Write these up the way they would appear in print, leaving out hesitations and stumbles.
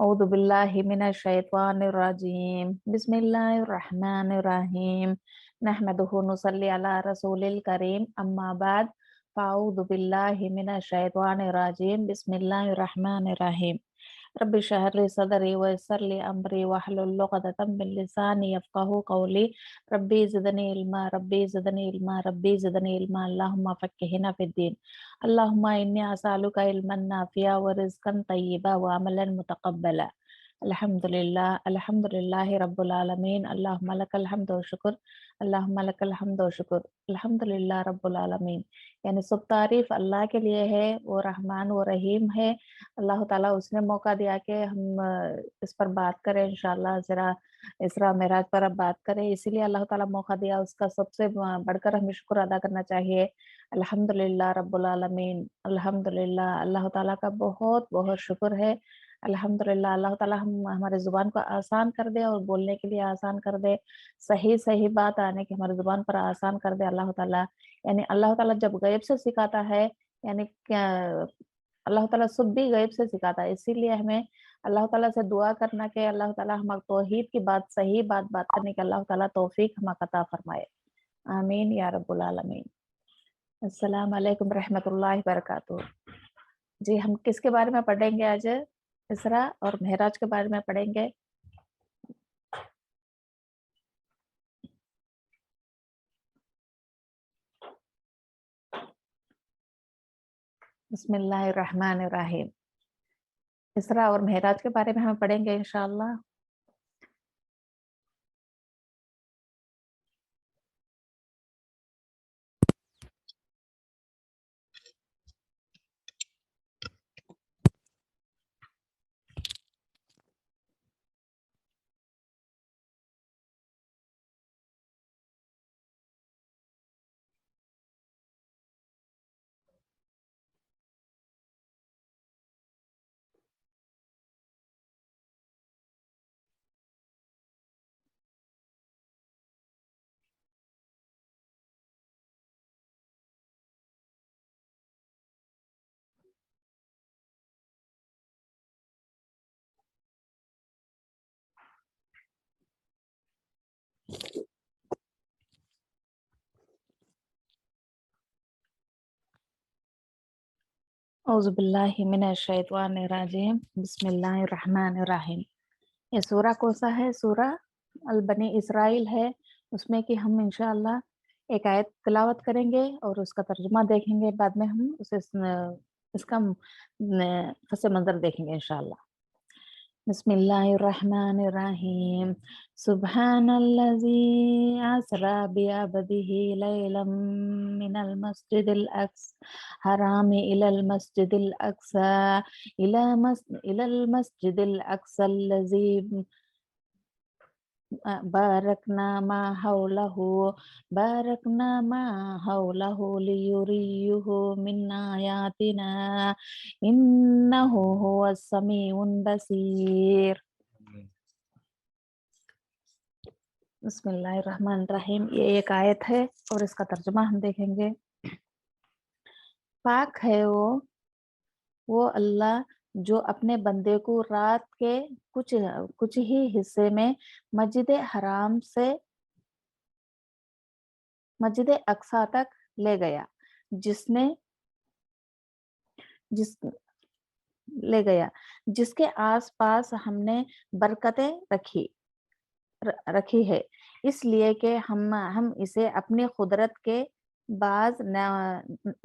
أعوذ بالله من الشيطان الرجيم بسم الله الرحمن الرحيم نحمده ونصلي على رسول الكريم أما بعد فأعوذ بالله من الشيطان الرجيم بسم الله الرحمن الرحيم رب اشرح لي صدري ويسر لي أمري واحلل عقدة من لساني يفقهوا قولي ربي زدني علما ربي زدني علما ربي زدني علما اللهم فقهنا في الدين اللهم إني أسألك علما نافعا ورزقا طيبا وعملا متقبلا الحمد لله رب العالمين اللهم لك الحمد والشكر اللهم لك الحمد والشكر الحمد لله رب العالمین یعنی سب تعریف اللہ کے لیے ہے، وہ رحمان و رحیم ہے۔ اللہ تعالیٰ اس نے موقع دیا کہ ہم اس پر بات کریں، انشاءاللہ ذرا اسراء معراج پر اب بات کریں، اسی لیے اللہ تعالیٰ موقع دیا، اس کا سب سے بڑھ کر ہمیں شکر ادا کرنا چاہیے۔ الحمدللہ رب العالمین، الحمدللہ اللہ تعالیٰ کا بہت بہت شکر ہے۔ الحمدللہ اللہ تعالیٰ ہمارے زبان کو آسان کر دے اور بولنے کے لیے آسان کر دے، صحیح بات آنے کی ہماری زبان پر آسان کر دے اللہ تعالیٰ۔ یعنی اللہ تعالیٰ جب غیب سے سکھاتا ہے، یعنی اللہ تعالیٰ سب بھی غیب سے سکھاتا ہے، اسی لیے ہمیں اللہ تعالیٰ سے دعا کرنا کہ اللہ تعالیٰ ہمارے توحید کی بات، صحیح بات کرنے کے اللہ تعالیٰ توفیق ہمیں عطا فرمائے، آمین یا رب العالمین۔ السلام علیکم رحمۃ اللہ وبرکاتہ۔ جی ہم کس کے بارے میں پڑھیں گے آج؟ اسراء اور معراج کے بارے میں پڑھیں گے۔ بسم اللہ الرحمن الرحیم۔ اسراء اور معراج کے بارے میں ہم پڑھیں گے انشاءاللہ۔ اعوذ باللہ من الشیطان الرجیم بسم اللہ الرحمن الرحیم۔ یہ سورہ کوسا ہے؟ سورہ البنی اسرائیل ہے، اس میں کہ ہم انشاءاللہ ایک آیت تلاوت کریں گے اور اس کا ترجمہ دیکھیں گے، بعد میں ہم اس کا پس منظر دیکھیں گے انشاءاللہ۔ بسم اللہ الرحمن الرحیم۔ سبحان الذی اسری بعبدہ لیلا من المسجد الاقصی حرام الی المسجد الاقصی الی المسجد الاقصی الذی بارکنا ما حولہ لیریہ من آیاتنا انہ هو السمیع البصیر۔ بسم اللہ الرحمن الرحیم۔ یہ ایک آیت ہے اور اس کا ترجمہ ہم دیکھیں گے۔ پاک ہے وہ اللہ جو اپنے بندے کو رات کے کچھ ہی حصے میں مسجد حرام سے مسجد اقصی تک لے گیا، جس کے آس پاس ہم نے برکتیں رکھی ہے، اس لیے کہ ہم اسے اپنی قدرت کے بعض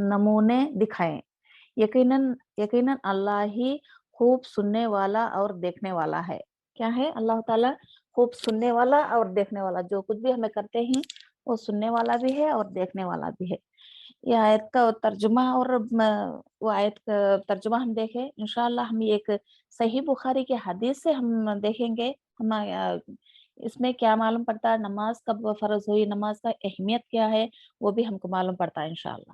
نمونے دکھائیں۔ یقیناً اللہ ہی خوب سننے والا اور دیکھنے والا ہے۔ کیا ہے؟ اللہ تعالیٰ خوب سننے والا اور دیکھنے والا، جو کچھ بھی ہمیں کرتے ہیں وہ سننے والا بھی ہے اور دیکھنے والا بھی ہے۔ یہ آیت کا ترجمہ اور وہ آیت کا ترجمہ ہم دیکھیں انشاءاللہ۔ ہم ایک صحیح بخاری کے حدیث سے ہم دیکھیں گے، ہم اس میں کیا معلوم پڑتا ہے، نماز کب فرض ہوئی، نماز کا اہمیت کیا ہے، وہ بھی ہم کو معلوم پڑتا ہے انشاءاللہ۔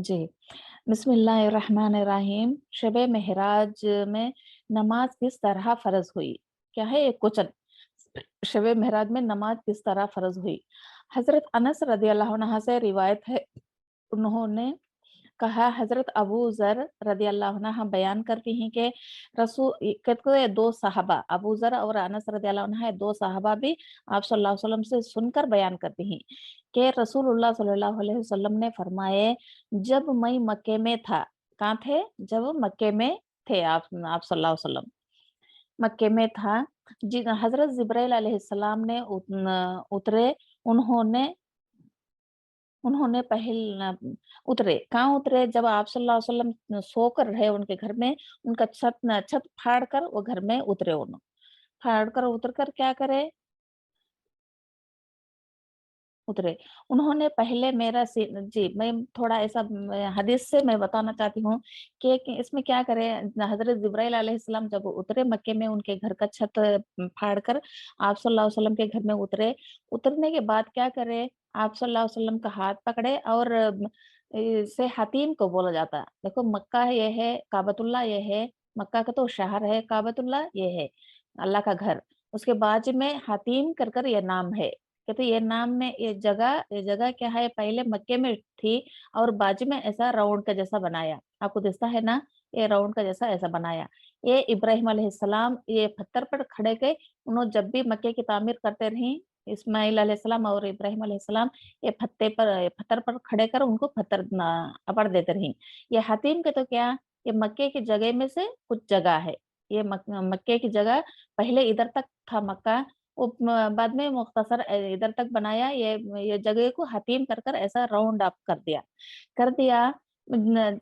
جی بسم اللہ الرحمن الرحیم۔ شب معراج میں نماز کس طرح فرض ہوئی؟ کیا ہے ایک کوشچن، شب معراج میں نماز کس طرح فرض ہوئی؟ حضرت انس رضی اللہ عنہ سے روایت ہے، انہوں نے कहा हजरत अबू जर रदी अल्लाह अन्हा बयान करती हैं कि रसूल कहते दो साहबा अबू जर और अनस रदी अल्लाह अन्हा दो साहबा भी आप सल्लल्लाहु अलैहि वसल्लम से सुनकर बयान करती हैं कि रसूलुल्लाह सल्लल्लाहु अलैहि वसल्लम ने फरमाए, जब मैं मक्के में था, कहाँ थे? जब मक्के में थे आप सल्लल्लाहु अलैहि वसल्लम मक्के में था, जी हजरत जिब्राइल अलैहिस्सलाम ने उतरे, उन्होंने उन्होंने उतरे, कहाँ उतरे? जब आप सल्लल्लाहु अलैहि वसल्लम सोकर रहे उनके घर में, उनका छत फाड़ कर वो घर में उतरे फाड़ कर उतर कर क्या करे? उतरे। उन्होंने पहले मेरा सी जी, मैं थोड़ा ऐसा हदीस से मैं बताना चाहती हूँ कि इसमें क्या करे हज़रत जिब्राइल अलैहिस्सलाम जब उतरे मक्के में उनके घर का छत फाड़ कर आप सल्लल्लाहु अलैहि वसल्लम के घर में उतरे। उतरने के बाद क्या करे, आप सल्लल्लाहु अलैहि वसल्लम का हाथ पकड़े और इसे हतीम को बोला जाता है। देखो मक्का ये है, काबतुल्लाह ये है, मक्का का तो शहर है, काबतुल्लाह ये है, अल्लाह का घर। उसके बाजू में हतीम कर कर ये नाम है। कहते ये नाम में ये जगह क्या है पहले मक्के में थी और बाजू में ऐसा राउंड का जैसा बनाया आपको दिखता है ना ये राउंड का जैसा ऐसा बनाया ये इब्राहिम अलैहिस्सलाम ये पत्थर पर खड़े गए उन्होंने जब भी मक्के की तामीर करते रही इस्माइल अलैहिस्सलाम और इब्राहिम अलैहिस्सलाम ये पत्थर पर खड़े कर उनको पत्थर अपड़ देते रही ये हतीम के तो क्या ये मक्के की जगह में से कुछ जगह है ये मक्के की जगह पहले इधर तक था मक्का वो बाद में मुख्तसर इधर तक बनाया ये जगह को हतीम कर कर ऐसा राउंड अप कर दिया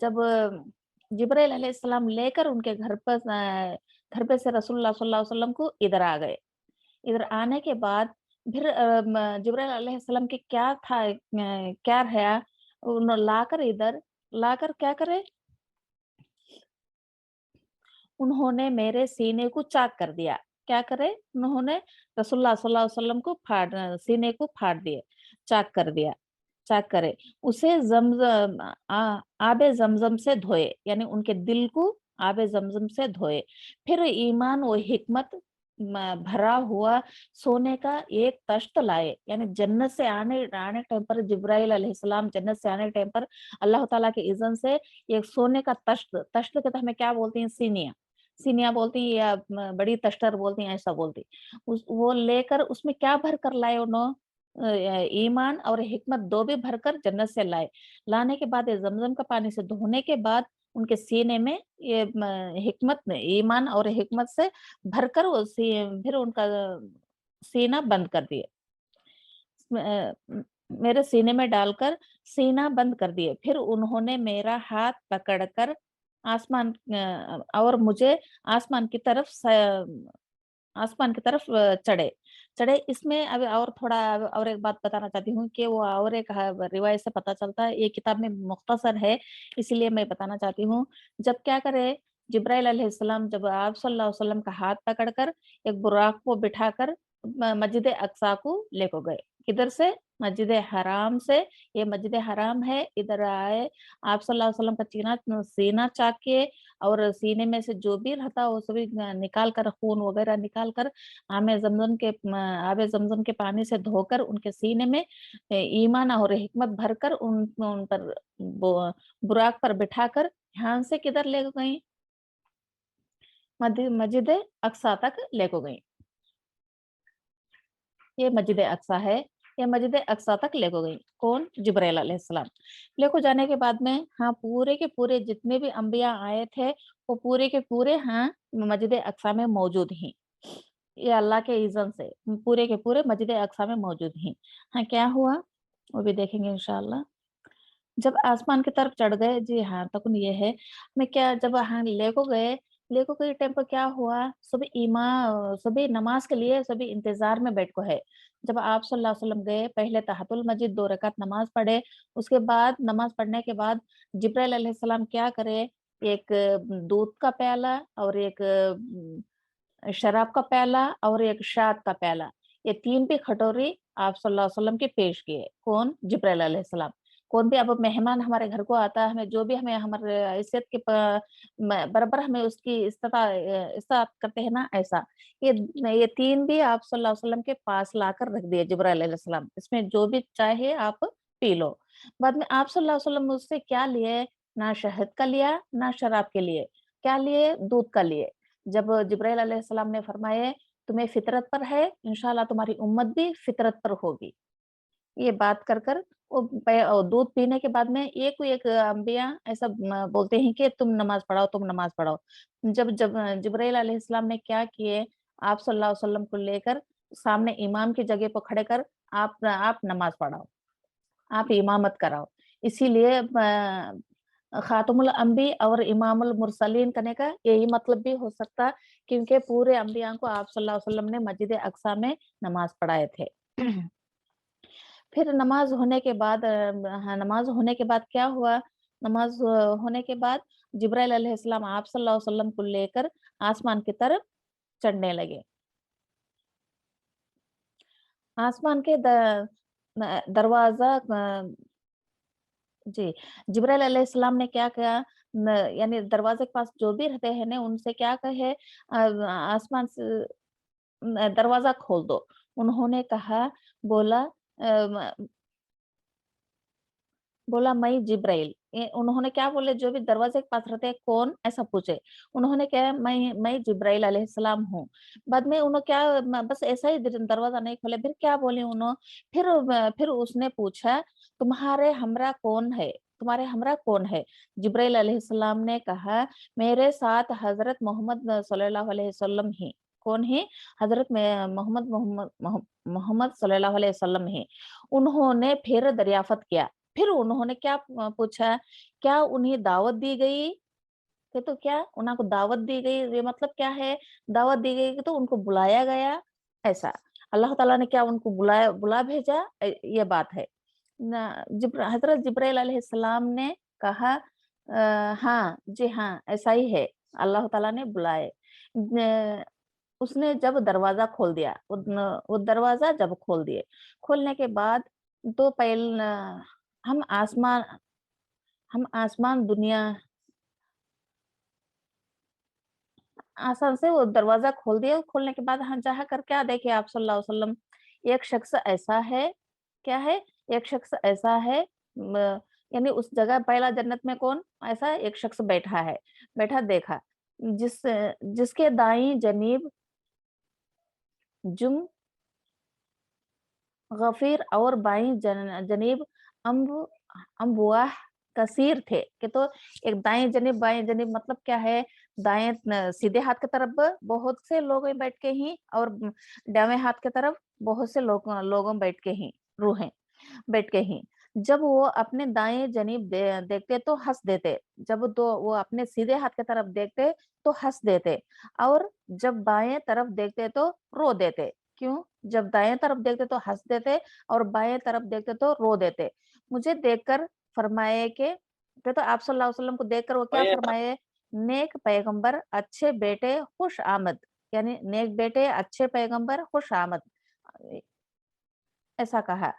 जब जिब्राइल अलैहिस्सलाम लेकर उनके घर पे से रसूलुल्लाह सल्लल्लाहु अलैहि वसल्लम को इधर आ गए इधर आने के बाद फिर जिब्राइल अलैहिस्सलाम की क्या था क्या रहा लाकर इधर लाकर क्या करे उन्होंने मेरे सीने को चाक कर दिया। क्या करे? उन्होंने रसूलुल्लाह सल्लल्लाहु अलैहि वसल्लम को सीने को फाड़ दिए, चाक कर दिया, चाक करे। उसे आबे ज़मज़म से धोए, यानी उनके दिल को आबे ज़मज़म से धोए। फिर ईमान व हिकमत भरा हुआ सोने का एक तश्त लाए, यानी जन्नत से आने आने टाइम पर जिब्राइल अलैहिस्सलाम जन्नत से आने टाइम पर अल्लाह ताला के इज़्ज़न से एक सोने का तश्त कहते हैं हमें क्या बोलते हैं सीनिया सीनिया बोलती हैं या बड़ी तश्तर बोलती हैं ऐसा बोलती उस वो लेकर उसमें क्या भर कर लाए ईमान और हिकमत दो भी भरकर जन्नत से लाए लाने के बाद ये जमजम का पानी से धोने के बाद उनके सीने में ये हिकमत में ईमान और हिकमत से भरकर फिर उनका सीना बंद कर दिए मेरे सीने में डालकर सीना बंद कर दिए फिर उन्होंने मेरा हाथ पकड़कर और मुझे आसमान की तरफ आसमान की तरफ चढ़े चढ़े इसमें अब और थोड़ा और एक बात बताना चाहती हूँ कि वो और एक रिवायत से पता चलता है ये किताब में मुख्तसर है इसलिए मैं बताना चाहती हूँ जब क्या करे जिब्राइल अलैहिस्सलाम जब आप सल्लल्लाहु अलैहि वसल्लम का हाथ पकड़कर एक बुराक को बिठाकर मस्जिद अक्सा को लेकर गए किधर से मस्जिद हराम से ये मस्जिद हराम है इधर आए आप सल्लल्लाहु अलैहि वसल्लम का सीना चाक के और सीने में से जो भी रहता वो सभी निकाल कर खून वगैरह निकाल कर आबे जमजम के पानी से धोकर उनके सीने में ईमान और हिकमत भरकर उन पर बुराक पर बिठाकर ध्यान से किधर ले गई मस्जिद अक्सा तक लेको गई ये मस्जिद अक्सा है ये मस्जिद अक्सा तक लेको गई कौन जिब्राइल अलैहिस्सलाम लेको जाने के बाद में हाँ पूरे के पूरे जितने भी अंबिया आए थे वो पूरे के पूरे हाँ मस्जिद अक्सा में मौजूद हैं ये अल्लाह के इज़्ज़त से पूरे के पूरे मस्जिद अक्सा में मौजूद हैं हाँ क्या हुआ वो भी देखेंगे इंशाअल्लाह जब आसमान की तरफ चढ़ गए जी हाँ तकुन ये है मैं क्या जब हाँ लेको गए टाइम पर क्या हुआ सभी नमाज के लिए सभी इंतजार में बैठ को है जब आप सल्लल्लाहु अलैहि वसल्लम गए पहले तहतुल मस्जिद 2 रकात नमाज पढ़े उसके बाद नमाज पढ़ने के बाद जिब्राइल अलैहिस्सलाम क्या करे एक दूध का प्याला और एक शराब का प्याला और एक शाद का प्याला ये 3 भी कटोरी आप सल्लल्लाहु अलैहि वसल्लम के पेश किए कौन जिब्राइल अलैहिस्सलाम कौन भी अब मेहमान हमारे घर को आता है हमें जो भी हमें हमारे हैसियत के बराबर हमें उसकी इस्तात करते हैं ना ऐसा ये 3 भी आप सल्लल्लाहु अलैहि वसल्लम के पास लाकर रख दिए जिब्राइल अलैहिस्सलाम इसमें जो भी चाहे आप पी लो बाद में आप सल्लल्लाहु अलैहि वसल्लम उससे क्या लिए ना शहद का लिया ना शराब के लिए, क्या लिए? दूध का लिए। जब जिब्राइल अलैहिस्सलाम ने फरमाए तुम्हें फितरत पर है, इंशाल्लाह तुम्हारी उम्मत भी फितरत पर होगी। ये बात कर कर वो दूध पीने के बाद में एक अंबिया ऐसा बोलते हैं कि तुम नमाज पढ़ाओ, तुम नमाज पढ़ाओ। जब जब जिब्राइल अलैहिस्सलाम ने क्या किए, आप सल्लल्लाहु अलैहि वसल्लम को लेकर सामने इमाम की जगह पर खड़े कर आप नमाज पढ़ाओ, आप इमामत कराओ। इसीलिए खातमुल अंबी और इमामुल मुरसलीन करने का यही मतलब भी हो सकता, क्योंकि पूरे अंबिया को आप सल्लल्लाहु अलैहि वसल्लम ने मस्जिद अक्सा में नमाज पढ़ाए थे। फिर नमाज होने के बाद हाँ, नमाज होने के बाद क्या हुआ? नमाज होने के बाद जिब्राइल अलैहिस्सलाम आप सल्लल्लाहु अलैहि वसल्लम को लेकर आसमान की तरफ चढ़ने लगे। आसमान के दरवाजा जी, जिब्राइल अलैहिस्सलाम ने क्या किया यानी दरवाजे के पास जो भी रहते हैं ना उनसे क्या कहे आसमान से दरवाजा खोल दो। उन्होंने कहा बोला बोला मैं जिब्राइल। उन्होंने क्या बोले जो भी दरवाजे के पास रहते हैं कौन ऐसा पूछे। उन्होंने क्या मैं जिब्राइल अलैहिस्सलाम हूँ। बाद में उन्होंने क्या बस ऐसा ही दरवाजा नहीं खोले फिर क्या बोले उन्होंने फिर उसने पूछा तुम्हारे हमरा कौन है, तुम्हारे हमरा कौन है? जिब्राइल अलैहिस्सलाम ने कहा मेरे साथ हजरत मोहम्मद सल्लल्लाहु अलैहि वसल्लम ही। कौन है? हजरत में मोहम्मद मोहम्मद मोहम्मद सल्लल्लाहु अलैहि वसल्लम है। उन्होंने फिर दरियाफत किया। फिर उन्होंने क्या पूछा, क्या उन्हें दावत दी गई? कि तो क्या उनको दावत दी गई? ये मतलब क्या है? दावत दी गई कि तो उनको बुलाया गया, ऐसा। अल्लाह ताला ने क्या उनको बुला भेजा? ये बात है। हजरत जिब्राइल अलैहिस्सलाम ने कहा हाँ, जी हाँ, ऐसा ही है। अल्लाह ताला ने बुलाए। उसने जब दरवाजा खोल दिया, वो दरवाजा जब खोल दिए, खोलने के बाद तो हम आसमान हम आसमान दुनिया आसान से वो दरवाजा खोल दिया। खोलने के बाद हम जहाँ कर क्या देखे आप सल्लल्लाहु अलैहि वसल्लम, एक शख्स ऐसा है, क्या है? एक शख्स ऐसा है यानी उस जगह पहला जन्नत में कौन ऐसा एक शख्स बैठा है, बैठा देखा जिसके दाई जनीब जुम गफीर और बाईं जनीब अम्ब अम्बुआह कसीर थे कि तो एक दाएं जनीब बाएं जनीब मतलब क्या है? दाएं सीधे हाथ की तरफ बहुत से लोग बैठ के ही और दाएं हाथ की तरफ बहुत से लोगों बैठ के ही रूहें बैठ के ही। जब वो अपने दाएं जनीब देखते तो हंस देते, जब तो वो अपने सीधे हाथ की तरफ देखते तो हंस देते, और जब बाएं तरफ देखते तो रो देते। क्यों? जब दाएं तरफ देखते तो हंस देते और बाएं तरफ देखते तो रो देते। मुझे देखकर फरमाए तो आप सल्लल्लाहु अलैहि वसल्लम को देखकर वो क्या फरमाए? नेक पैगंबर अच्छे बेटे खुश आमद, यानी नेक बेटे अच्छे पैगंबर खुश आमद, ऐसा कहा।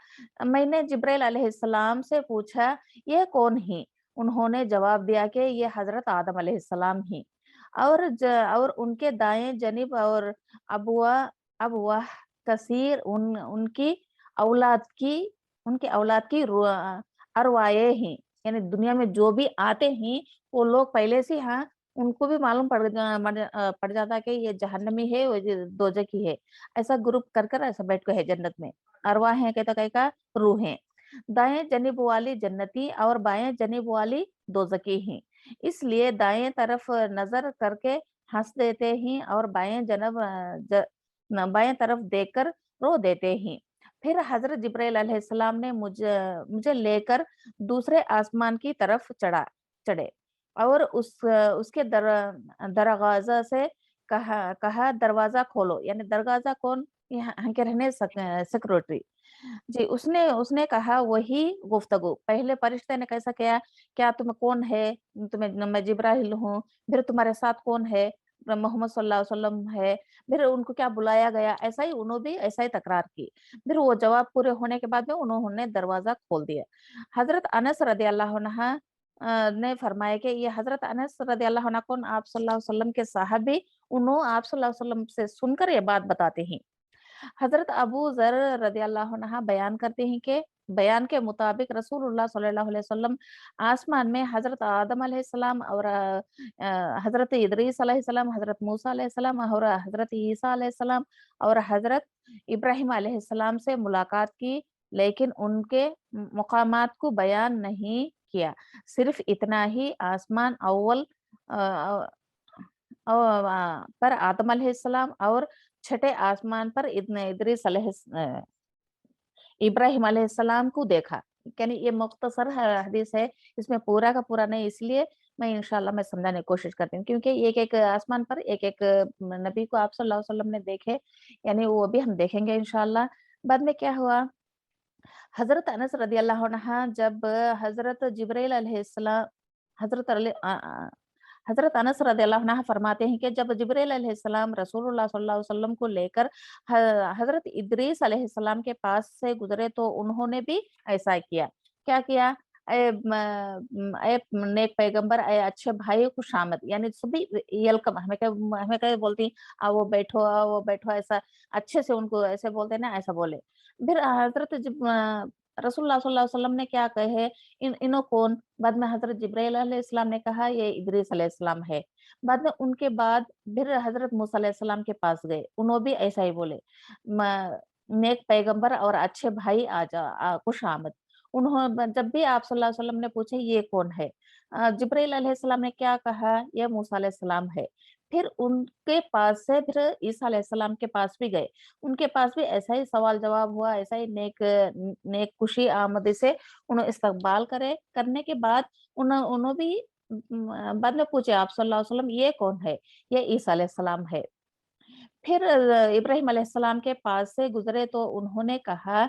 मैंने जिब्राइल अलैहिस्सलाम से पूछा ये कौन है? उन्होंने जवाब दिया कि ये हजरत आदम अलैहिस्सलाम ही, और उनके दाएं जनिब और अबुआ अबुआ कसीर औलाद की उनकी औलाद की अरवाए हैं, यानी दुनिया में जो भी आते हैं वो लोग पहले से हाँ उनको भी मालूम पड़ जाता कि ये जहन्नमी है और ये दोजखी है। ऐसा ग्रुप कर कर ऐसा बैठ के है जन्नत में। अरवा है कहता कहीं का रूह है। दाएं जनिब वाली जन्नती और बाएं जनिब वाली दोजकी हैं। इसलिए दाएं तरफ नजर करके हंस देते हैं और बाएं तरफ देखकर रो देते हैं। फिर हजरत जिब्राइल अलैहिस्सलाम ने मुझे लेकर दूसरे आसमान की तरफ चढ़े और उसके दरवाजा से कहा दरवाजा खोलो, यानी दरवाजा कौन? यहाँ के रहने सिक्योरिटी जी। उसने उसने कहा वही गुफ्तगू। पहले फरिश्ते ने कैसा किया, क्या तुम कौन है? मैं जिब्राइल हूँ। फिर तुम्हारे साथ कौन है? मोहम्मद सल्लल्लाहु अलैहि वसल्लम है। फिर उनको क्या बुलाया गया, ऐसा ही उन्होंने भी ऐसा ही तकरार की। फिर वो जवाब पूरे होने के बाद में उन्होंने दरवाजा खोल दिया। हजरत अनस रदी अल्लाह अन्हा ने फरमाया कि ये हजरत अनस रदी अल्लाह अन्हा कौन? आप सल्लल्लाहु अलैहि वसल्लम के साहबी, उन्होंने आप सल्लल्लाहु अलैहि वसल्लम से सुनकर ये बात बताते हैं। हजरत अबू जर रदी अल्लाह अन्हा बयान करते हैं कि बयान के मुताबिक रसूलुल्लाह सल्लल्लाहु अलैहि वसल्लम आसमान में हज़रत आदम अलैहिस्सलाम और हज़रत इदरीस अलैहिस्सलाम, हज़रत मूसा अलैहिस्सलाम और हज़रत ईसा अलैहिस्सलाम और हज़रत इब्राहीम अलैहिस्सलाम से मुलाकात की, लेकिन उनके मकामात को बयान नहीं किया। सिर्फ़ इतना ही आसमान अव्वल अ पर आदम अलैहिस्सलाम और छठे आसमान पर इब्राहिम अलैहिस्सलाम को देखा। यानी ये मुख्तसर हदीस है, इसमें पूरा का पूरा नहीं, इसलिए मैं इंशाअल्लाह मैं समझाने की कोशिश करती हूँ, क्योंकि एक-एक आसमान पर एक-एक नबी को आप सल्लल्लाहु अलैहि वसल्लम ने देखे, यानी वो भी हम देखेंगे इंशाअल्लाह। बाद में क्या हुआ, हज़रत अनस रज़ियल्लाहु अन्हा जब हज़रत जिब्रील अलैहिस्सलाम हज़रत हज़रत अनस रज़ियल्लाहु अन्हा फरमाते हैं कि जब जिब्रील अलैहिस्सलाम रसूलुल्लाह सल्लल्लाहु अलैहि वसल्लम को लेकर हज़रत इदरीस अलैहिस्सलाम के पास से गुजरे तो उन्होंने भी ऐसा किया। क्या किया? ए नेक पैगंबर, ए अच्छे भाई खुशामद, यानी सभी वेलकम, हमें क्या बोलती, आओ बैठो, ऐसा अच्छे से उनको ऐसे बोलते हैं ना, ऐसा बोले। फिर हज़रत रसूलुल्लाह सल्लल्लाहु अलैहि वसल्लम ने क्या कहे, इन्हों कौन? बाद में हज़रत जिब्राइल अलैहिस्सलाम ने कहा ये इदरीस अलैहिस्सलाम है। बाद में उनके बाद फिर हज़रत मूसा अलैहिस्सलाम के पास गए, उन्हों भी ऐसा ही बोले, म नेक पैगंबर और अच्छे भाई खुशामद। जब भी आप सल्लल्लाहु अलैहि वसल्लम ने पूछे ये कौन है? जिब्राइल अलैहिस्सलाम ने क्या कहा? ये मूसा अलैहिस्सलाम है। फिर उनके पास से फिर ईसा अलैहिस्सलाम के पास भी गए। उनके पास भी ऐसा ही सवाल-जवाब हुआ, ऐसा ही नेक खुशी आमदी से उन्हों इस्तकबाल करने के बाद उन्हों भी बाद में पूछे आप सल्लल्लाहु अलैहि वसल्लम ये कौन है? ये ईसा अलैहिस्सलाम है। फिर इब्राहीम अलैहिस्सलाम के पास से गुज़रे तो उन्होंने कहा,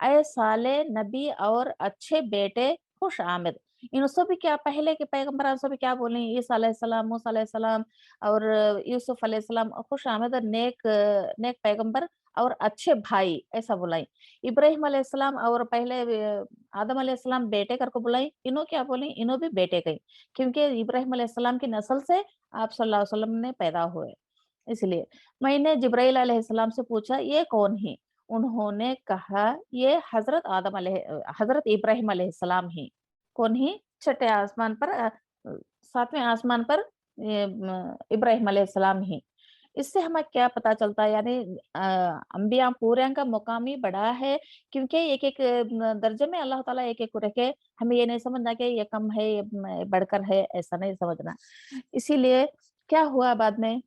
"ऐ साले नबी और अच्छे बेटे खुश आमद।" इनसे भी क्या, पहले के पैगंबरों से भी क्या बोले, ईसा अलैहिस्सलाम, मूसा अलैहिस्सलाम और यूसुफ अलैहिस्सलाम, खुश आमद नेक पैगंबर और अच्छे भाई, ऐसा बुलाई। इब्राहीम अलैहिस्सलाम और पहले आदम अलैहिस्सलाम बेटे करके बुलाई, इन्हों क्या बोली, इन्हों भी बेटे कही, क्योंकि इब्राहीम अलैहिस्सलाम की नस्ल से आप सल्लल्लाहु अलैहि वसल्लम ने पैदा हुए। इसलिए मैंने जिब्राइल अलैहिस्सलाम से पूछा ये कौन है? उन्होंने कहा ये हज़रत इब्राहीम अलैहिस्सलाम ही। कौन ही? छठे आसमान पर 7वें आसमान पर इब्राहीम अलैहिस्सलाम ही। इससे हमें क्या पता चलता है, यानी अंबिया पूरे का मुकाम ही बड़ा है, क्योंकि एक-एक दर्जे में अल्लाह ताला एक-एक को रखे। हमें ये नहीं समझना कि ये कम है, ये बढ़कर है, ऐसा नहीं समझना। इसीलिए क्या हुआ बाद में,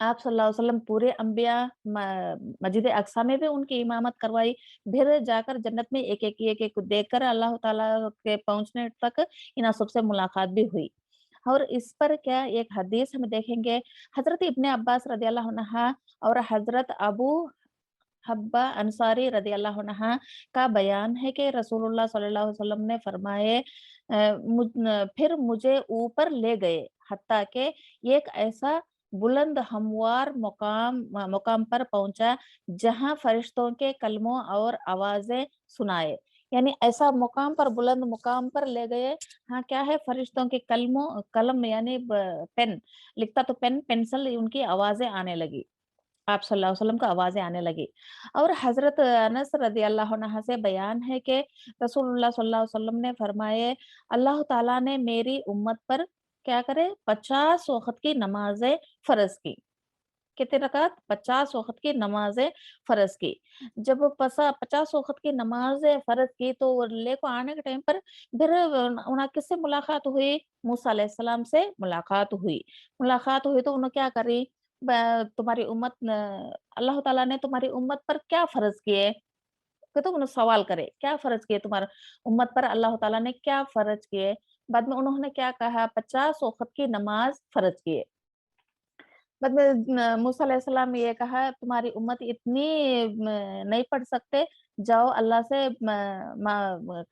आप सल्लल्लाहु अलैहि वसल्लम पूरे अंबिया मस्जिद अक्सा में भी उनकी इमामत करवाई। फिर जाकर जन्नत में एक-एक को देखकर अल्लाह ताला के पहुँचने तक इन सबसे मुलाकात भी हुई। और इस पर क्या एक हदीस हम देखेंगे, हज़रत इब्ने अब्बास रज़ियल्लाहु अन्हा और हज़रत अबू हब्बा अंसारी रज़ियल्लाहु अन्हा का बयान है कि रसूलुल्लाह सल्लल्लाहु अलैहि वसल्लम ने फरमाए, फिर मुझे ऊपर ले गए, हत्ता कि एक ऐसा बुलंद हमवार मुकाम पर पहुंचा जहां फरिश्तों के कलमों और आवाजें सुनाए। यानी ऐसा मुकाम पर, बुलंद मुकाम पर ले गए। हाँ, क्या है, फरिश्तों के कलम यानी पेन, लिखता तो पेन, पेंसिल, उनकी आवाजें आने लगी। आप सल्लल्लाहु अलैहि वसल्लम को आवाज़ें आने लगी। और हज़रत अनस रज़ियल्लाहु अन्हा से बयान है कि रसूलुल्लाह सल्लल्लाहु अलैहि वसल्लम ने फरमाए, अल्लाह ताला ने मेरी उम्मत पर क्या करे, 50 वक़्त की नमाज़ें फ़र्ज़ की। कितनी रकात? 50 वक़्त की नमाज़ें फ़र्ज़ की। जब 50 वक़्त की नमाज़ें फ़र्ज़ की तो वो लेको आने के टाइम पर फिर उन्हें किससे मुलाकात हुई? मूसा अलैहिस्सलाम से मुलाकात हुई। मुलाकात हुई तो उन्होंने क्या करी? तुम्हारी उम्मत अल्लाह ताला ने तुम्हारी उम्मत पर क्या फ़र्ज़ किए? तो उन्हें सवाल करे, क्या फ़र्ज़ किए तुम्हारा उम्मत पर, अल्लाह ताला ने क्या फ़र्ज़ किए? बाद में उन्होंने क्या कहा, 50 वक़्त की नमाज़ फ़र्ज़ किए। बाद में मूसा अलैहिस्सलाम ये कहा तुम्हारी उम्मत इतनी नहीं पढ़ सकते, जाओ अल्लाह से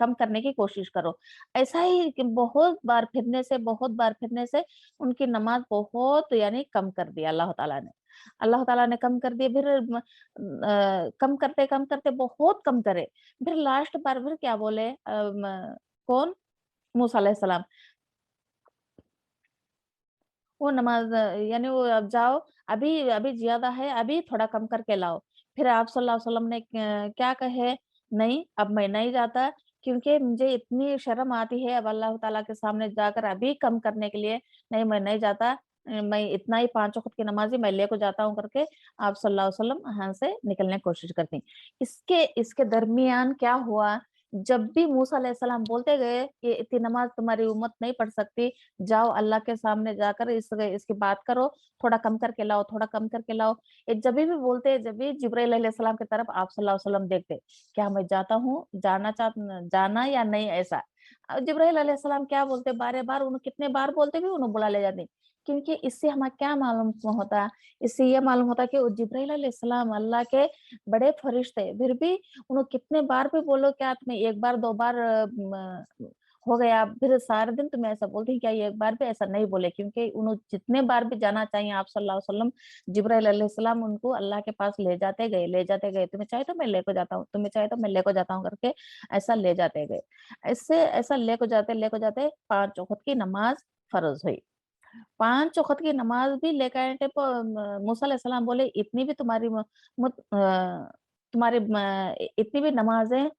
कम करने की कोशिश करो। ऐसा ही कि बहुत बार फिरने से उनकी नमाज बहुत यानी कम कर दिया अल्लाह ताला ने। अल्लाह ताला ने कम कर दिए, फिर कम करते बहुत कम करे। फिर लास्ट बार फिर क्या बोले, कौन? मूसा अलैहिस्सलाम। वो नमाज़ यानी वो अब जाओ, अभी अभी ज़्यादा है, अभी थोड़ा कम करके लाओ। फिर आप सल्लल्लाहु अलैहि वसल्लम ने क्या कहे, नहीं अब मैं नहीं जाता, क्योंकि मुझे इतनी शर्म आती है अब अल्लाह ताला के सामने जाकर अभी कम करने के लिए, नहीं मैं नहीं जाता। मैं इतना ही 5 वक़्त की नमाज़ ही मैं लेको जाता हूँ करके आप सल्लल्लाहु अलैहि वसल्लम वहाँ से निकलने की कोशिश करती। इसके इसके दरमियान क्या हुआ, जब भी मूसा अलैहिस्सलाम बोलते गए कि इतनी नमाज़ तुम्हारी उम्मत नहीं पढ़ सकती, जाओ अल्लाह के सामने जाकर इसकी बात करो, थोड़ा कम करके लाओ, थोड़ा कम करके लाओ। ये जभी भी बोलते, जब भी जिब्राइल अलैहिस्सलाम की तरफ आप सल्लल्लाहु अलैहि वसल्लम देखते, क्या मैं जाता हूँ, जाना या नहीं ऐसा। जिब्राइल अलैहिस्सलाम क्या बोलते बार-बार उन्हें कितने बार बोलते भी उन्हें बुला ले जाते। क्योंकि इससे हमें क्या मालूम होता, इससे ये मालूम होता कि वो जिब्राइल अलैहिस्सलाम अल्लाह के बड़े फरिश्ते, फिर भी उन्हें कितने बार भी बोलो क्या तुम्हें 1 बार 2 बार हो गया, फिर सारे दिन तुम्हें ऐसा बोलते हैं क्या ये एक बार भी ऐसा नहीं बोले, क्योंकि उन्हें जितने बार भी जाना चाहिए आप सल्लल्लाहु अलैहि वसल्लम जिब्राइल अलैहिस्सलाम उनको अल्लाह के पास ले जाते गए, तुम्हें चाहिए तो मैं लेको जाता हूँ, तुम्हें चाहिए तो मैं लेको जाता हूँ करके ऐसा ले जाते गए। इससे ऐसा लेको जाते 5 वक़्त की नमाज़ फ़र्ज़ हुई। 5 वक़्त की नमाज़ भी लेके आए थे मूसा अलैहिस्सलाम बोले इतनी भी तुम्हारी तुम्हारी इतनी भी नमाज़ें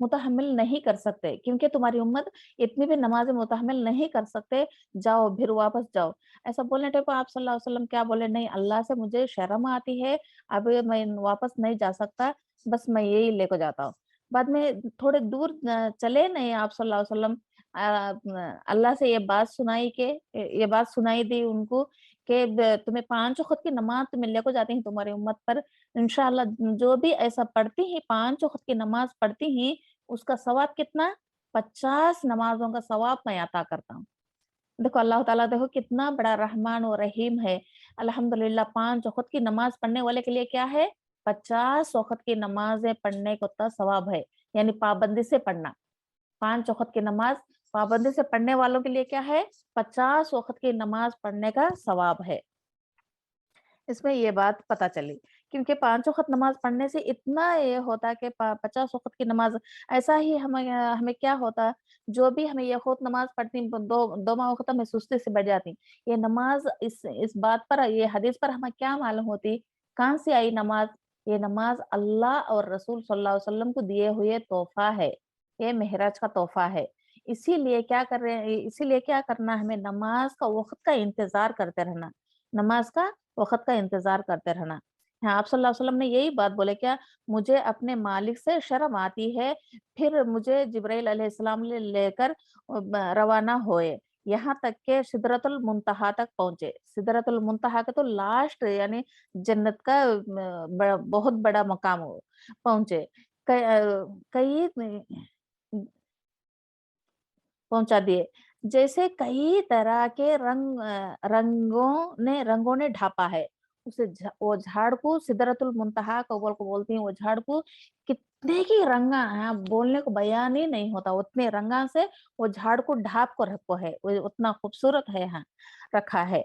मुतहम्मिल नहीं कर सकते, क्योंकि तुम्हारी उम्मत इतनी भी नमाज़ें मुतहम्मिल नहीं कर सकते, जाओ फिर वापस जाओ। ऐसा बोलने पे आप सल्लल्लाहु अलैहि वसल्लम क्या बोले, नहीं अल्लाह से मुझे शर्म आती है, अब मैं वापस नहीं जा सकता, बस मैं यही लेके जाता हूँ। बाद में थोड़े दूर चले नहीं आप सल्लल्लाहु अलैहि वसल्लम अल्लाह से ये बात सुनाई के ये बात सुनाई दी उनको कि तुम्हें 5 वक़्त की नमाज़ तुम्हें लेको जाती हैं तुम्हारी उम्मत पर, इंशाअल्लाह जो भी ऐसा पढ़ती हैं 5 वक़्त की नमाज़ पढ़ती हैं उसका सवाब कितना? 50 नमाज़ों का सवाब मैं अता करता हूँ। देखो अल्लाह ताला देखो कितना बड़ा रहमान और रहीम है। अल्हम्दुलिल्लाह 5 वक़्त की नमाज़ पढ़ने वाले के लिए क्या है? 50 वक़्त की नमाज़ें पढ़ने को उतना सवाब है। यानी पाबंदी से पढ़ना। 5 वक़्त की नमाज़ पाबंदी से पढ़ने वालों के लिए क्या है? 50 वक़्त की नमाज़ पढ़ने का सवाब है। इसमें ये बात पता चली, क्योंकि 5 वक़्त नमाज़ पढ़ने से इतना ये होता है कि प 50 वक़्त की नमाज़ ऐसा ही हमें क्या होता, जो भी हमें ये खुद नमाज़ पढ़ती ब दो 2 वक़्त में सुस्ती से बढ़ जाती। ये नमाज़ इस बात पर ये हदीस पर हमें क्या मालूम होती, कहाँ से आई नमाज़? ये नमाज़ अल्लाह और रसूल सल्लल्लाहु अलैहि वसल्लम को दिए हुए तोहफ़ा है, ये मेहराज का तोहफ़ा है। इसीलिए क्या करना हमें नमाज़ का वक़्त का इंतज़ार करते रहना। नमाज़ का वक़्त का इंतज़ार करते रहना। हाँ, आप सल्लल्लाहु अलैहि वसल्लम ने यही बात बोले क्या, मुझे अपने मालिक से शर्म आती है, फिर मुझे जिब्राइल अलैहिस्सलाम लेकर रवाना हुए। यहाँ तक के सिदरतुल मुंतहा तक पहुँचे। सिदरतुल मुंतहा का तो लास्ट यानी जन्नत का बहुत बड़ा मकाम पहुँचे। कई पहुँचा दिए। जैसे कई तरह के रंगों ने ढापा है। वो झाड़ को सिदरतुल मुंतहा को बोलती हैं वो झाड़ को कितने की रंगा है, बोलने को बयान ही नहीं होता। उतने रंगा से वो झाड़ को ढाप को रखो है। वो उतना खूबसूरत है यहाँ रखा है।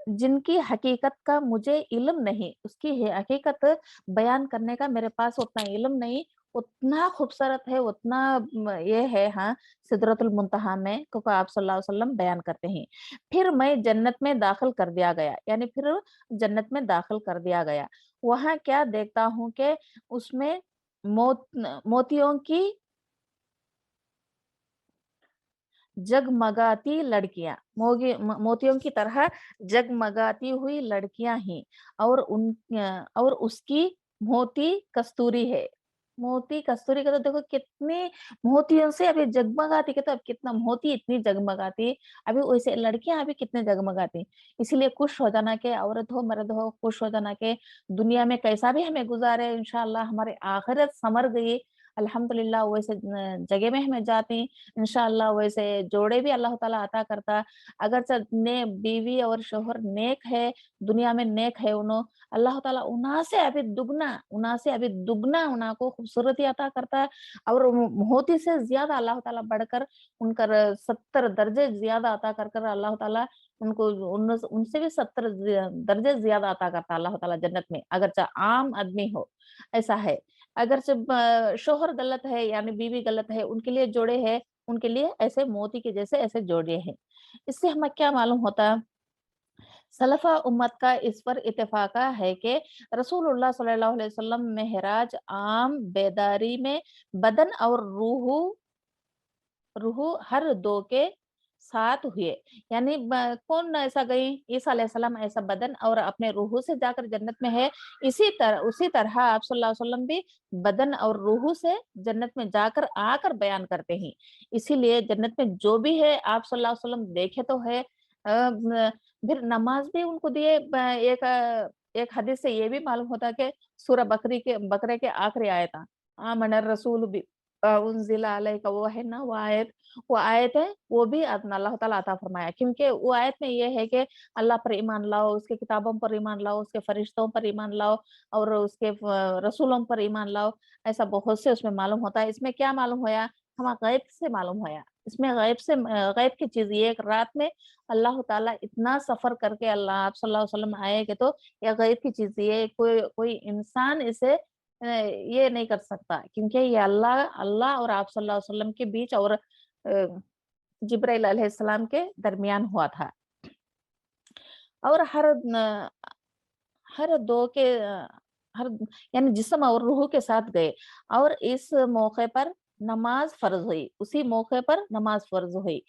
जिनकी हकीकत का मुझे इल्म नहीं, उसकी हकीकत बयान करने का मेरे पास उतना इल्म नहीं, उतना खूबसूरत है, उतना ये है हाँ, सिदरतुल मुंतहा में क्योंकि आप सल्लल्लाहु अलैहि वसल्लम बयान करते हैं। फिर मैं जन्नत में दाखिल कर दिया गया, यानी फिर जन्नत में दाखिल कर दिया गया। वहाँ क्या देखता हूँ कि उसमें मोतियों की जगमगाती लड़कियां मोतियों की तरह जगमगाती हुई लड़कियां ही और और उसकी मोती कस्तूरी है। मोती कस्तूरी का तो देखो कितनी मोतियों से अभी जगमगाती के तो अब कितना मोती इतनी जगमगाती, अभी वैसे लड़कियां अभी कितने जगमगाती। इसीलिए खुश हो जाना के औरत हो मर्द हो खुश हो जाना के दुनिया में कैसा भी हमें गुजारे इंशाल्लाह हमारी आखिरत संवर गई। अल्हम्दुलिल्लाह वैसे जगह में हमें जाते इंशाअल्लाह वैसे जोड़े भी अल्लाह ताला अता करता। अगर ने बीवी और शोहर नेक है, दुनिया में नेक है उन्हों अल्लाह ताला उन्हा से अभी दुगना उन्हा को खूबसूरती अता करता है और मोती से ज्यादा अल्लाह ताला बढ़कर उनकर 70 दर्जे ज्यादा अता कर अल्लाह ताला उनको उनसे भी 70 दर्जे ज्यादा अता करता अल्लाह ताला जन्नत में, अगर चाहे आम आदमी हो ऐसा है। अगर जब शोहर गलत है यानी बीवी गलत है उनके लिए जोड़े हैं, उनके लिए ऐसे मोती के जैसे ऐसे जोड़े हैं। इससे हमें क्या मालूम होता है सलफ़ा उम्मत का इस पर इत्तेफ़ाक़ है कि रसूलुल्लाह सल्लल्लाहु अलैहि वसल्लम मेहराज आम बेदारी में बदन और रूह हर दो के साथ हुए। यानी कौन ऐसा गई, ईसा अलैहिस्सलाम ऐसा बदन और अपने रूह से जाकर जन्नत में है, उसी तरह आप सल्लल्लाहु अलैहि वसल्लम भी बदन और रूह से जन्नत में जाकर आकर बयान करते हैं। इसीलिए जन्नत में जो भी है आप सल्लल्लाहु अलैहि वसल्लम देखे तो है। फिर नमाज भी उनको दिए। एक हदीस से ये भी मालूम होता है कि सूरह बकरे के आखिरी आयत आमन रसूल भी उन्जिला अलैका, वो है ना वो आयत है, वो भी अल्लाह ताला अता फरमाया, क्योंकि वो आयत में ये है कि अल्लाह पर ईमान लाओ, उसके किताबों पर ईमान लाओ, उसके फरिश्तों पर ईमान लाओ और उसके रसूलों पर ईमान लाओ। ऐसा बहुत से उसमें मालूम होता है। इसमें क्या मालूम होया, हम गैब से मालूम होया। इसमें गैब की चीज ये एक रात में अल्लाह ताला इतना सफर करके अल्लाह आप सल्लल्लाहु अलैहि वसल्लम आए कि तो यह गैब की चीज, ये कोई कोई इंसान इसे ये नहीं कर सकता, क्योंकि ये अल्लाह अल्लाह और आप सल्लल्लाहु अलैहि वसल्लम के बीच और जिब्राइल अलैहिस्सलाम के दरमियान हुआ था। और हर दो के हर यानी जिस्म और रूह के साथ गए और इस मौके पर नमाज फर्ज हुई, उसी मौके पर नमाज फर्ज हुई।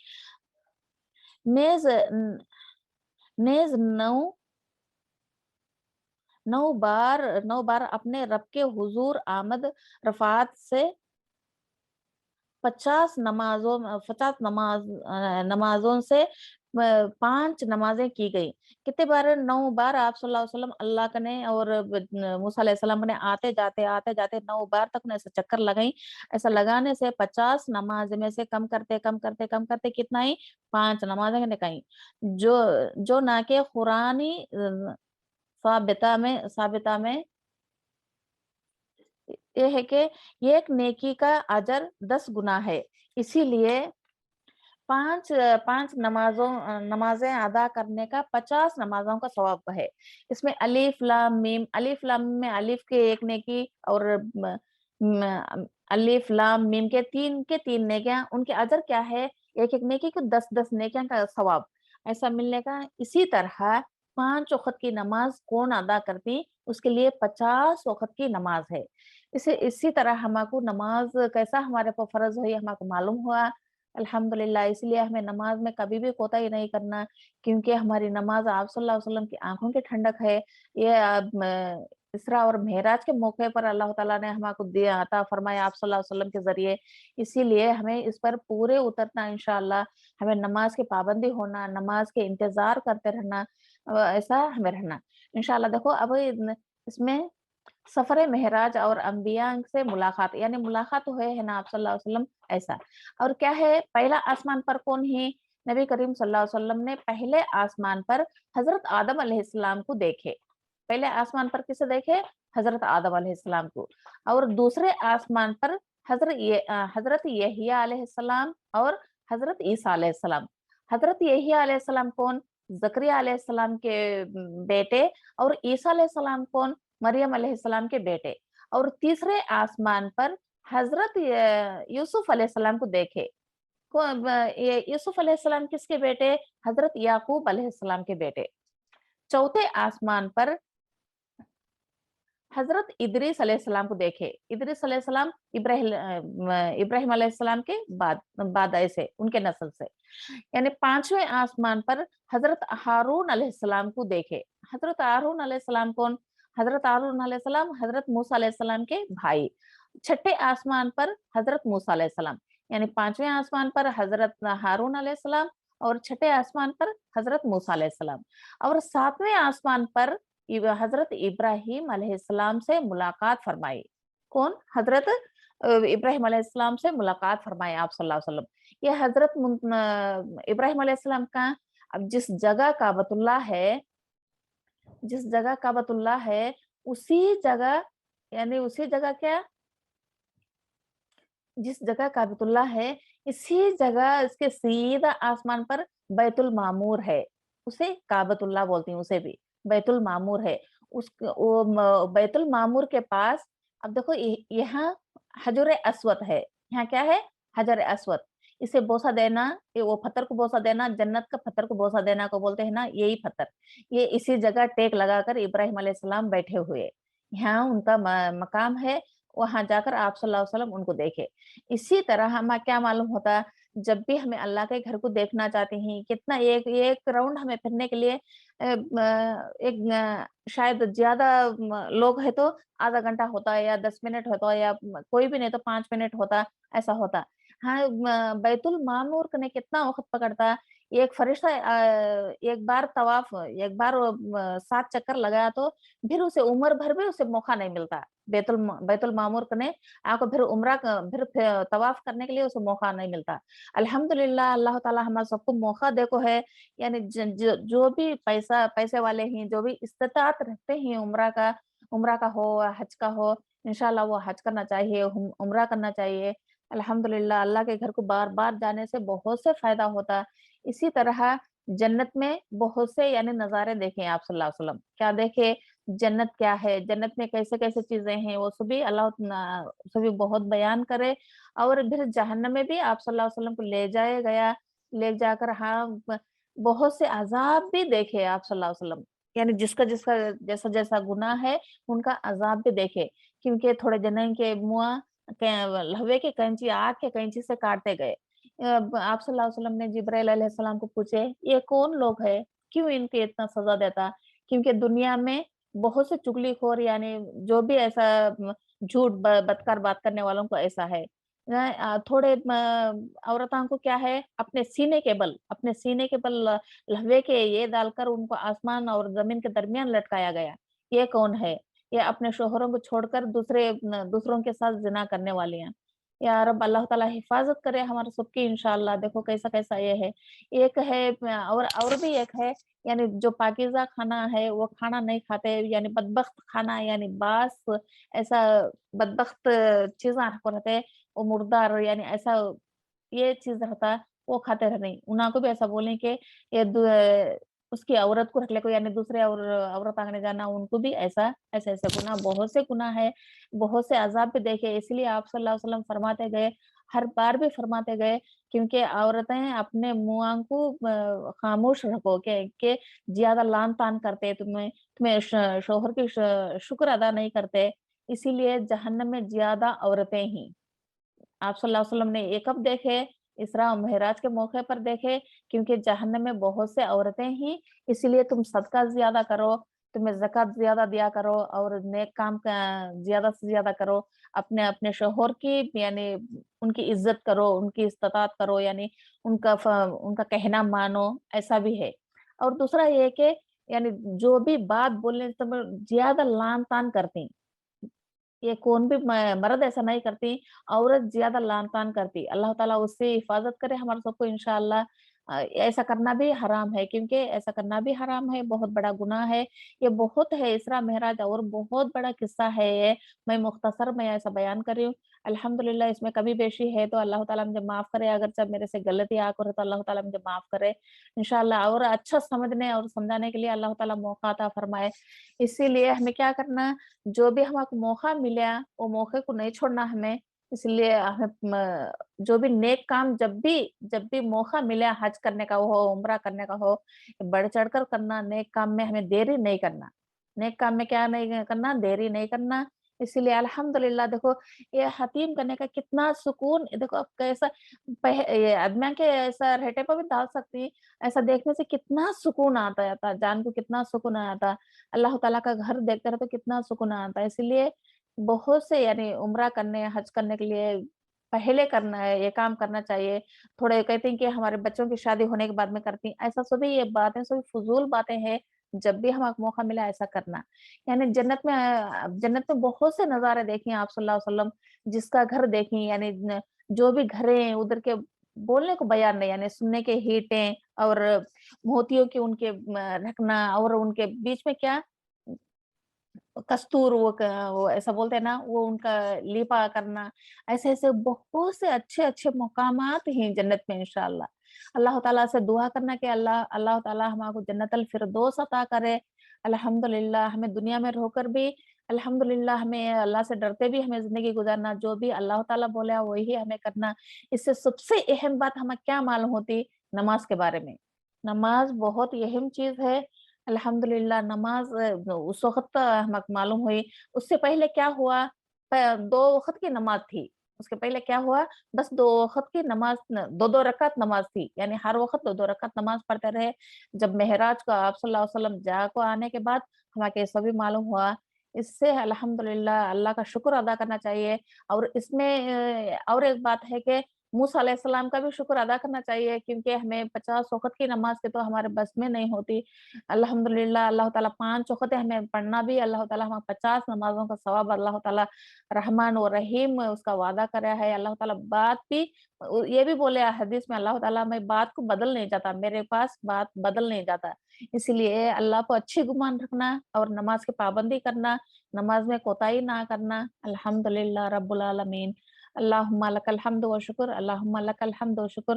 नेज नेज नौ नौ बार अपने रब के हुजूर आमद रफात से 50 नमाजों से 5 नमाजें की गई। कितने बार? 9 बार आप सल्लल्लाहु अलैहि वसल्लम अल्लाह का ने और मूसा अलैहिस्सलाम ने आते जाते 9 बार तक ने ऐसे चक्कर लगाई। ऐसा लगाने से 50 नमाज में से कम करते कितना ही 5 नमाजें निकाई। जो जो ना के कुरानी साबिता में ये है कि एक नेकी का अजर 10 गुना है। इसीलिए 5 नमाजें अदा करने का 50 नमाजों का सवाब है। इसमें अलिफ लाम मीम में अलिफ के एक नेकी और अलिफ लाम मीम के 3 नेकियां, उनके अजर क्या है? एक एक नेकी को 10-10 नेकियां का सवाब ऐसा मिलने का। इसी तरह 5 वक्त की नमाज कौन अदा करती, उसके लिए 50 वक्त की नमाज है। इसी तरह हमको नमाज कैसा हमारे पर फर्ज हुई हमको मालूम हुआ अल्हम्दुलिल्लाह। इसलिए हमें नमाज में कभी भी कोताही नहीं करना, क्योंकि हमारी नमाज आप सल्लल्लाहु अलैहि वसल्लम की आंखों की ठंडक है। ये इसरा और मेहराज के मौके पर अल्लाह ताला ने हमको दिया, अता फरमाया आप सल्लल्लाहु अलैहि वसल्लम के जरिए। इसीलिए हमें इस पर पूरे उतरना इंशाअल्लाह। हमें नमाज की पाबंदी होना, नमाज के इंतजार करते रहना, ऐसा हमें रहना इंशाअल्लाह। देखो अब इसमें सफर मेहराज और अंबिया से मुलाकात, यानी मुलाकात हुए है ना आप सल्लल्लाहु अलैहि वसल्लम ऐसा। और क्या है, पहला आसमान पर कौन है? नबी करीम सल्लल्लाहु अलैहि वसल्लम ने पहले आसमान पर हजरत आदम अलैहिस्सलाम को देखे। पहले आसमान पर किसे देखे? हजरत आदम अलैहिस्सलाम को। और दूसरे आसमान पर हजरत यहिया अलैहिस्सलाम और हजरत ईसा अलैहिस्सलाम। हजरत यहिया अलैहिस्सलाम कौन? जकरिया अलैहिस्सलाम के बेटे। और ईसा अलैहिस्सलाम कौन? मरियम अलैहिस्सलाम के बेटे। और तीसरे आसमान पर हजरत यूसुफ अलैहिस्सलाम को देखे। ये यूसुफ अलैहिस्सलाम किसके बेटे? हजरत याकूब अलैहिस्सलाम के बेटे। चौथे आसमान पर हजरत इदरीस अलैहिस्सलाम को देखे। इदरीस अलैहिस्सलाम इब्राहिम अलैहिस्सलाम के बाद ऐसे उनके नस्ल से। यानी पांचवें आसमान पर हजरत हारून अलैहिस्सलाम को देखे। हजरत हारून अलैहिस्सलाम कौन? हजरत हारून अलैहिस्सलाम हजरत मूसा अलैहिस्सलाम के भाई। छठे आसमान पर हजरत मूसा अलैहिस्सलाम। यानी पांचवें आसमान पर हजरत हारून अलैहिस्सलाम और छठे आसमान पर हजरत मूसा अलैहिस्सलाम। और सातवें आसमान पर हजरत इब्राहिम अलैहिस्सलाम से मुलाकात फरमाई। कौन? हजरत इब्राहिम अलैहिस्सलाम से मुलाकात फरमाई आप सल्लल्लाहु अलैहि वसल्लम। ये हजरत इब्राहिम अलैहिस्सलाम का, अब जिस जगह काबतुल्लाह है उसी जगह, यानी उसी जगह क्या, जिस जगह काबतुल्लाह है इसी जगह इसके सीधा आसमान पर बैतुल मामूर है। उसे काबतुल्लाह बोलती हैं, उसे भी बैतुल मामूर है। बैतुल मामूर के पास अब देखो यहाँ हजर अस्वद है। यहाँ क्या है? हजर अस्वद। इसे बोसा देना, ये वो पत्थर को बोसा देना, जन्नत का पत्थर को बोसा देना को बोलते हैं ना, यही पत्थर। ये इसी जगह टेक लगाकर इब्राहिम अलैहिस्सलाम बैठे हुए, यहाँ उनका मकाम है, वहां जाकर आप सल्लल्लाहु अलैहि वसल्लम उनको देखे। इसी तरह हमें क्या मालूम होता, जब भी हमें अल्लाह के घर को देखना चाहते हैं, कितना एक एक राउंड हमें फिरने के लिए शायद ज्यादा लोग है तो आधा घंटा होता है या 10 मिनट होता है, या कोई भी नहीं तो 5 मिनट होता, ऐसा होता। हाँ, बैतुल मामूर ने कितना वक्त पकड़ता, एक फरिश्ता एक बार तवाफ, एक बार 7 चक्कर लगाया तो फिर उसे उम्र भर भी उसे मौका नहीं मिलता। बैतुल मामूर ने आपको फिर फिर तवाफ करने के लिए उसे मौका नहीं मिलता। अल्हम्दुलिल्लाह, अल्लाह ताला हमारे सबको मौका देखो है, यानी जो भी पैसे वाले हैं, जो भी इस्तिताअत रखते हैं उम्रा का हो या हज का हो, इंशाल्लाह वो हज करना चाहिए, उम्रा करना चाहिए। अल्हम्दुलिल्लाह, अल्लाह के घर को बार-बार जाने से बहुत से फायदा होता है। इसी तरह जन्नत में बहुत से यानी नज़ारे देखे आप सल्लल्लाहु अलैहि वसल्लम। क्या देखे? जन्नत क्या है? जन्नत में कैसे-कैसे चीज़ें हैं? वो सभी सभी बहुत बयान करे। और फिर जहन्नम में भी आप सल्लल्लाहु अलैहि वसल्लम को ले जाया गया, ले जाकर हाँ, बहुत से अज़ाब भी देखे आप सल्लल्लाहु अलैहि वसल्लम। यानी जिसका-जिसका जैसा-जैसा गुनाह है, उनका अज़ाब भी देखे। क्योंकि थोड़े जने के मुँह लहवे के कैंची, आग के कैंची से काटते गए। आप सल्लल्लाहु अलैहि वसल्लम ने जिब्राइल अलैहिस्सलाम को पूछे, ये कौन लोग है? क्यों इनके इतना सज़ा देता? क्योंकि दुनिया में बहुत से चुगलीखोर, यानी जो भी ऐसा झूठ बदकार बात करने वालों को ऐसा है। थोड़े औरतों को क्या है, अपने सीने के बल लहवे के ये डालकर उनको आसमान और ज़मीन के दरमियान लटकाया गया। ये कौन है? ये अपने शोहरों को छोड़कर दूसरों के साथ ज़िना करने वाली हैं। या रब अल्लाह ताला हिफ़ाज़त करे हमारे सबकी इंशाअल्लाह। देखो कैसा-कैसा ये है। एक है और भी एक है, यानी जो पाकीज़ा खाना है वो खाना नहीं खाते, यानी बदबख्त खाना, यानी बास ऐसा बदबख्त चीज़ें आपको रहते हैं, वो मुर्दार यानी ऐसा ये चीज़ रहता, वो खाते रह नहीं। उन्हा को भी ऐसा बोलें कि ये उसकी औरत को रख ले को, यानी दूसरे और औरत आने जाना, उनको भी ऐसे-ऐसे गुनाह, बहुत से गुनाह है, बहुत से अज़ाब भी देखे। इसलिए आप सल्लल्लाहु अलैहि वसल्लम फरमाते गए, हर बार भी फरमाते गए, क्योंकि औरतें अपने मुँह को खामोश रखो के ज़्यादा लान-तान करते, तुम्हें शौहर की शुक्र अदा नहीं करते, इसीलिए जहन्नम में ज़्यादा औरतें ही। आप सल्लल्लाहु अलैहि वसल्लम ने ये कब देखे? इसरा और मेराज के मौके पर देखे, क्योंकि जहन्नम में बहुत से औरतें ही, इसीलिए तुम सदका ज़्यादा करो, तुम्हें ज़कात ज़्यादा दिया करो और नेक काम का ज़्यादा से ज़्यादा करो। अपने अपने शौहर की यानी उनकी इज़्ज़त करो, उनकी इस्तिताअत करो, यानी उनका कहना मानो, ऐसा भी है। और दूसरा ये है कि यानी जो भी बात बोलने समय ज़्यादा लान-तान करती, ये कौन भी मर्द ऐसा नहीं करती, औरत ज़्यादा लान-तान करती। अल्लाह ताला उससे हिफ़ाज़त करे हमारे सबको इंशाअल्लाह। ऐसा करना भी हराम है, क्योंकि ऐसा करना भी हराम है, बहुत बड़ा गुनाह है। ये बहुत है, इसरा मेहराज और बहुत बड़ा किस्सा है ये। मैं मुख्तसर में ऐसा बयान कर रही हूँ। अल्हम्दुलिल्लाह, इसमें कमी बेशी है तो अल्लाह ताला मुझे माफ़ करे, अगर जब मेरे से गलती आ करे तो अल्लाह ताला मुझे माफ़ करे। इंशाअल्लाह और अच्छा समझने और समझाने के लिए अल्लाह ताला मौका अता फरमाए। इसीलिए हमें क्या करना, जो भी हमको मौका मिला, वो मौके को नहीं छोड़ना हमें। इसलिए हमें जो भी नेक काम जब भी मौका मिला हज करने का हो, उम्रा करने का हो, बढ़-चढ़ कर करना, नेक काम में हमें देरी नहीं करना। नेक काम में क्या नहीं करना, देरी नहीं करना। इसीलिए अल्हम्दुलिल्लाह, देखो ये हतीम करने का कितना सुकून, देखो अब कैसा ये आदमियाँ के ऐसा रहटे पर भी डाल सकती, ऐसा देखने से कितना सुकून आता था, जान को कितना सुकून आता। अल्लाह ताला का घर देखते रहो तो कितना सुकून आता है। इसलिए बहुत से यानी उम्रा करने, हज करने के लिए पहले करना है, ये काम करना चाहिए। थोड़े कहते हैं कि हमारे बच्चों की शादी होने के बाद में करती हैं, ऐसा सभी ये बातें सभी फ़ुज़ूल बातें हैं। जब भी हमको मौका मिला ऐसा करना। यानी जन्नत में बहुत से नज़ारे देखे हैं आप सल्लल्लाहु अलैहि वसल्लम, जिसका घर देखी, यानी जो भी घरें हैं उधर के बोलने को बयान नहीं, यानी सुनने के हीटें और मोतियों के उनके रखना, और उनके बीच में क्या कस्तूर, वो ऐसा बोलते हैं ना, वो उनका लिपा करना, ऐसे-ऐसे बहुत से अच्छे-अच्छे मकामात हैं जन्नत में इंशाअल्लाह। अल्लाह ताला से दुआ करना कि अल्लाह अल्लाह ताला हमको जन्नतुल फिरदौस अता करे। अल्हम्दुलिल्लाह, हमें दुनिया में रहकर भी अल्हम्दुलिल्लाह हमें अल्लाह से डरते भी हमें ज़िंदगी गुज़ारना, जो भी अल्लाह ताला बोला वही हमें करना। इससे सबसे अहम बात हमें क्या मालूम होती? नमाज़ के बारे में। नमाज़ बहुत अहम चीज़ है। अल्हम्दुलिल्लाह नमाज़ उस वक़्त हमें मालूम हुई, उससे पहले क्या हुआ? 2 वक़्त की नमाज़ थी। उसके पहले क्या हुआ? बस 2 वक़्त की नमाज़ 2-2 रकात नमाज़ थी। यानी हर वक़्त 2-2 रकात नमाज़ पढ़ते रहे। जब मेहराज को आप सल्लल्लाहु अलैहि वसल्लम जा को आने के बाद हमें ये सभी मालूम हुआ। इससे अल्हम्दुलिल्लाह अल्लाह का शुक्र अदा करना चाहिए। और इसमें और एक बात है कि मूसा अलैहिस्सलाम का भी शुक्र अदा करना चाहिए, क्योंकि हमें 50 वक़्त की नमाज़ से तो हमारे बस में नहीं होती। अल्हम्दुलिल्लाह अल्लाह ताला 5 वक़्त हमें पढ़ना भी, अल्लाह ताला हमें 50 नमाज़ों का सवाब अल्लाह ताला रहमान व रहीम उसका वादा करा है। अल्लाह ताला बात भी ये भी बोले हदीस में, अल्लाह ताला मैं बात को बदल नहीं जाता, मेरे पास बात बदल नहीं जाता। इसीलिए अल्लाह को अच्छी गुमान रखना और नमाज की पाबंदी करना, नमाज में कोताही ना करना। अल्हम्दुलिल्लाह रब्बुल आलमीन। अल्लाहुम्मा लकल हम्द व शुक्र, अल्लाहुम्मा लकल हम्द व शुक्र,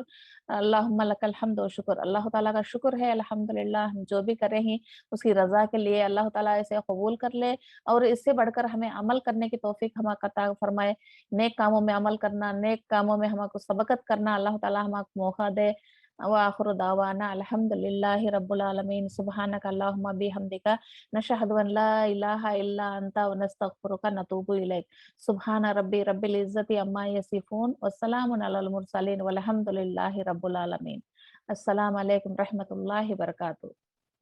अल्लाहुम्मा लकल हम्द व शुक्र। अल्लाह ताला का शुक्र है अल्हम्दुलिल्लाह, हम जो भी कर रहे हैं उसकी रज़ा के लिए अल्लाह ताला इसे कबूल कर ले और इससे बढ़कर हमें अमल करने की तौफीक हमें अता फरमाए। नेक कामों में अमल करना, नेक कामों में हमको सबकत करना अल्लाह ताला हमको मौका दे। व आखिरु दावाना अल्हम्दुलिल्लाहि रब्बिल आलमीन। सुब्हानक अल्लाहुम्मा बिहम्दिका नशहदु अन ला इलाहा इल्ला अंता व नस्तगफिरुका व नतूबु इलैक। सुब्हान रब्बी रब्बिल इज्जति अम्मा यसिफून व सलामुन अलल मुरसलीन वल्हम्दुलिल्लाहि रब्बिल आलमीन। अस्सलामु अलैकुम रहमतुल्लाहि व बरकातहू।